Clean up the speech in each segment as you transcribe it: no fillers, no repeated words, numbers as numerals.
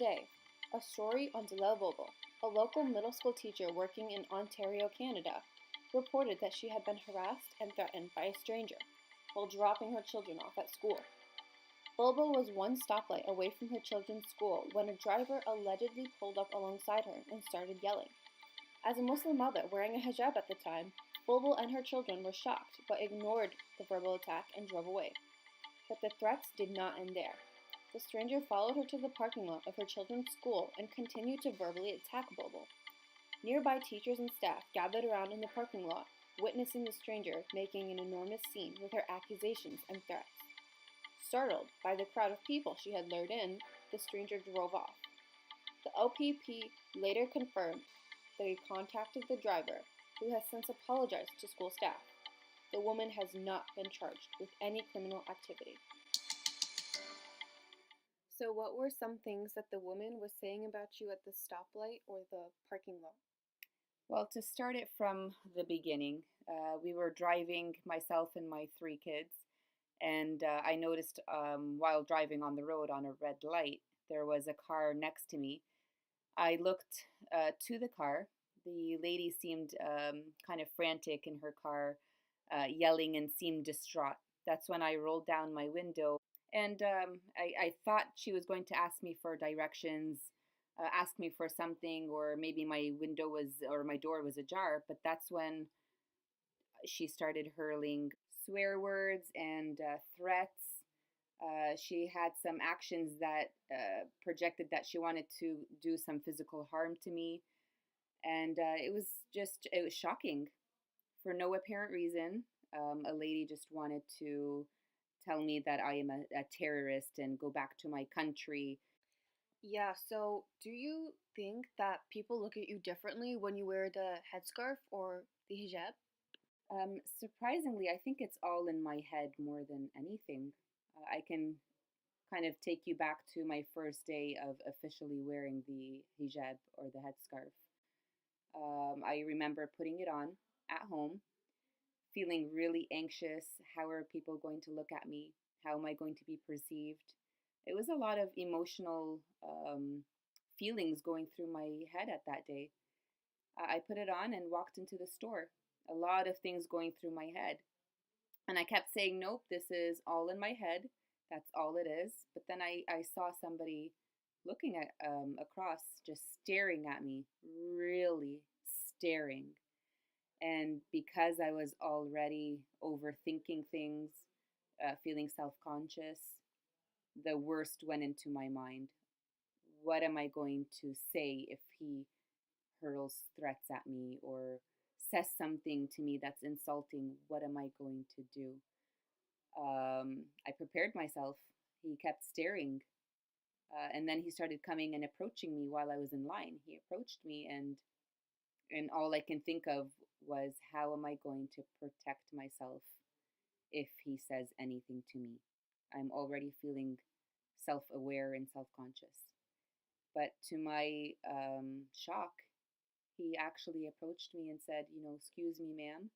Today, a story on Dalal Bobo, a local middle school teacher working in Ontario, Canada, reported that she had been harassed and threatened by a stranger while dropping her children off at school. Bulbul was one stoplight away from her children's school when a driver allegedly pulled up alongside her and started yelling. As a Muslim mother wearing a hijab at the time, Bulbul and her children were shocked but ignored the verbal attack and drove away. But the threats did not end there. The stranger followed her to the parking lot of her children's school and continued to verbally attack Bulbul. Nearby teachers and staff gathered around in the parking lot, witnessing the stranger making an enormous scene with her accusations and threats. Startled by the crowd of people she had lured in, the stranger drove off. The OPP later confirmed that he contacted the driver, who has since apologized to school staff. The woman has not been charged with any criminal activity. So, what were some things that the woman was saying about you at the stoplight or the parking lot? Well, to start it from the beginning, we were driving, myself and my three kids, and I noticed while driving on the road on a red light, there was a car next to me. I looked to the car. The lady seemed kind of frantic in her car, yelling and seemed distraught. That's when I rolled down my window and I thought she was going to ask me for directions, ask me for something, or maybe my window was or my door was ajar. But that's when she started hurling swear words and threats. She had some actions that projected that she wanted to do some physical harm to me. And it was shocking for no apparent reason. A lady just wanted to tell me that I am a terrorist and go back to my country. Yeah, so do you think that people look at you differently when you wear the headscarf or the hijab? Surprisingly, I think it's all in my head more than anything. I can kind of take you back to my first day of officially wearing the hijab or the headscarf. I remember putting it on at home, feeling really anxious. How are people going to look at me? How am I going to be perceived? It was a lot of emotional feelings going through my head at that day. I put it on and walked into the store. A lot of things going through my head. And I kept saying, nope, this is all in my head. That's all it is. But then I saw somebody looking at across, just staring at me, really staring. And because I was already overthinking things, feeling self conscious, the worst went into my mind. What am I going to say if he hurls threats at me or says something to me that's insulting? What am I going to do? I prepared myself. He kept staring. And then he started coming and approaching me while I was in line. He approached me, and all I can think of was, how am I going to protect myself if he says anything to me? I'm already feeling self aware and self conscious. But to my shock, he actually approached me and said, excuse me, ma'am,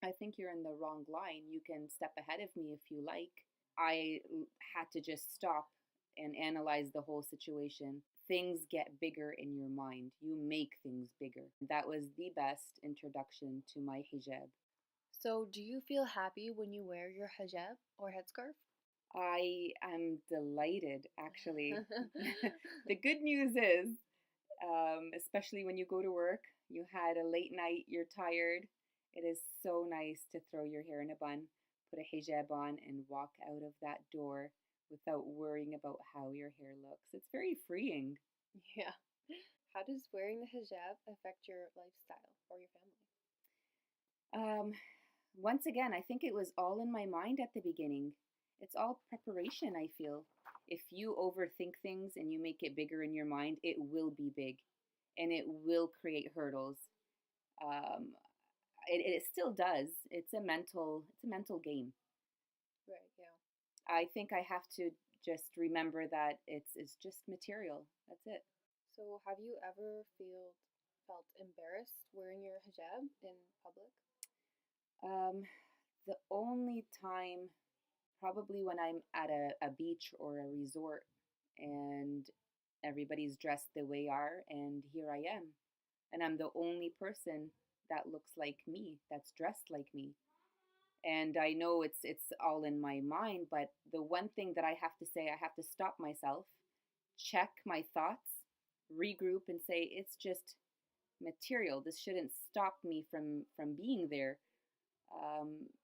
I think you're in the wrong line. You can step ahead of me if you like. I had to just stop and analyze the whole situation. Things get bigger in your mind. You make things bigger. That was the best introduction to my hijab. So, do you feel happy when you wear your hijab or headscarf? I am delighted, actually. The good news is, especially when you go to work, you had a late night, you're tired. It is so nice to throw your hair in a bun, put a hijab on, and walk out of that door without worrying about how your hair looks. It's very freeing. Yeah. How does wearing the hijab affect your lifestyle or your family? Um, Once again, I think it was all in my mind at the beginning. It's all preparation, I feel. If you overthink things and you make it bigger in your mind, it will be big and it will create hurdles. Um, it still does. It's a mental game. Right, yeah. I think I have to just remember that it's just material. That's it. So, have you ever felt embarrassed wearing your hijab in public? Um, the only time, probably when I'm at a beach or a resort and Everybody's dressed the way they are, and here I am. And I'm the only person that looks like me, that's dressed like me. And I know it's all in my mind, but the one thing that I have to say, I have to stop myself, check my thoughts, regroup, and say it's just material. This shouldn't stop me from being there.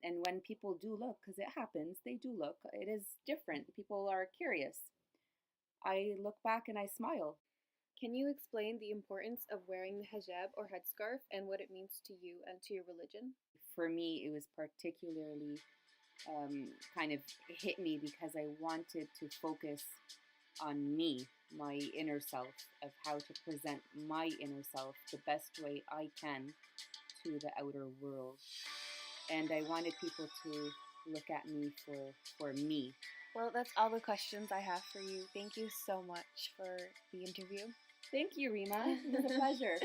And when people do look, because it happens, they do look, it is different. People are curious. I look back and I smile. Can you explain the importance of wearing the hijab or headscarf and what it means to you and to your religion? For me, it was particularly kind of hit me because I wanted to focus on me, my inner self, of how to present my inner self the best way I can to the outer world. And I wanted people to look at me for me. Well, that's all the questions I have for you. Thank you so much for the interview. Thank you, Rima. It was a pleasure.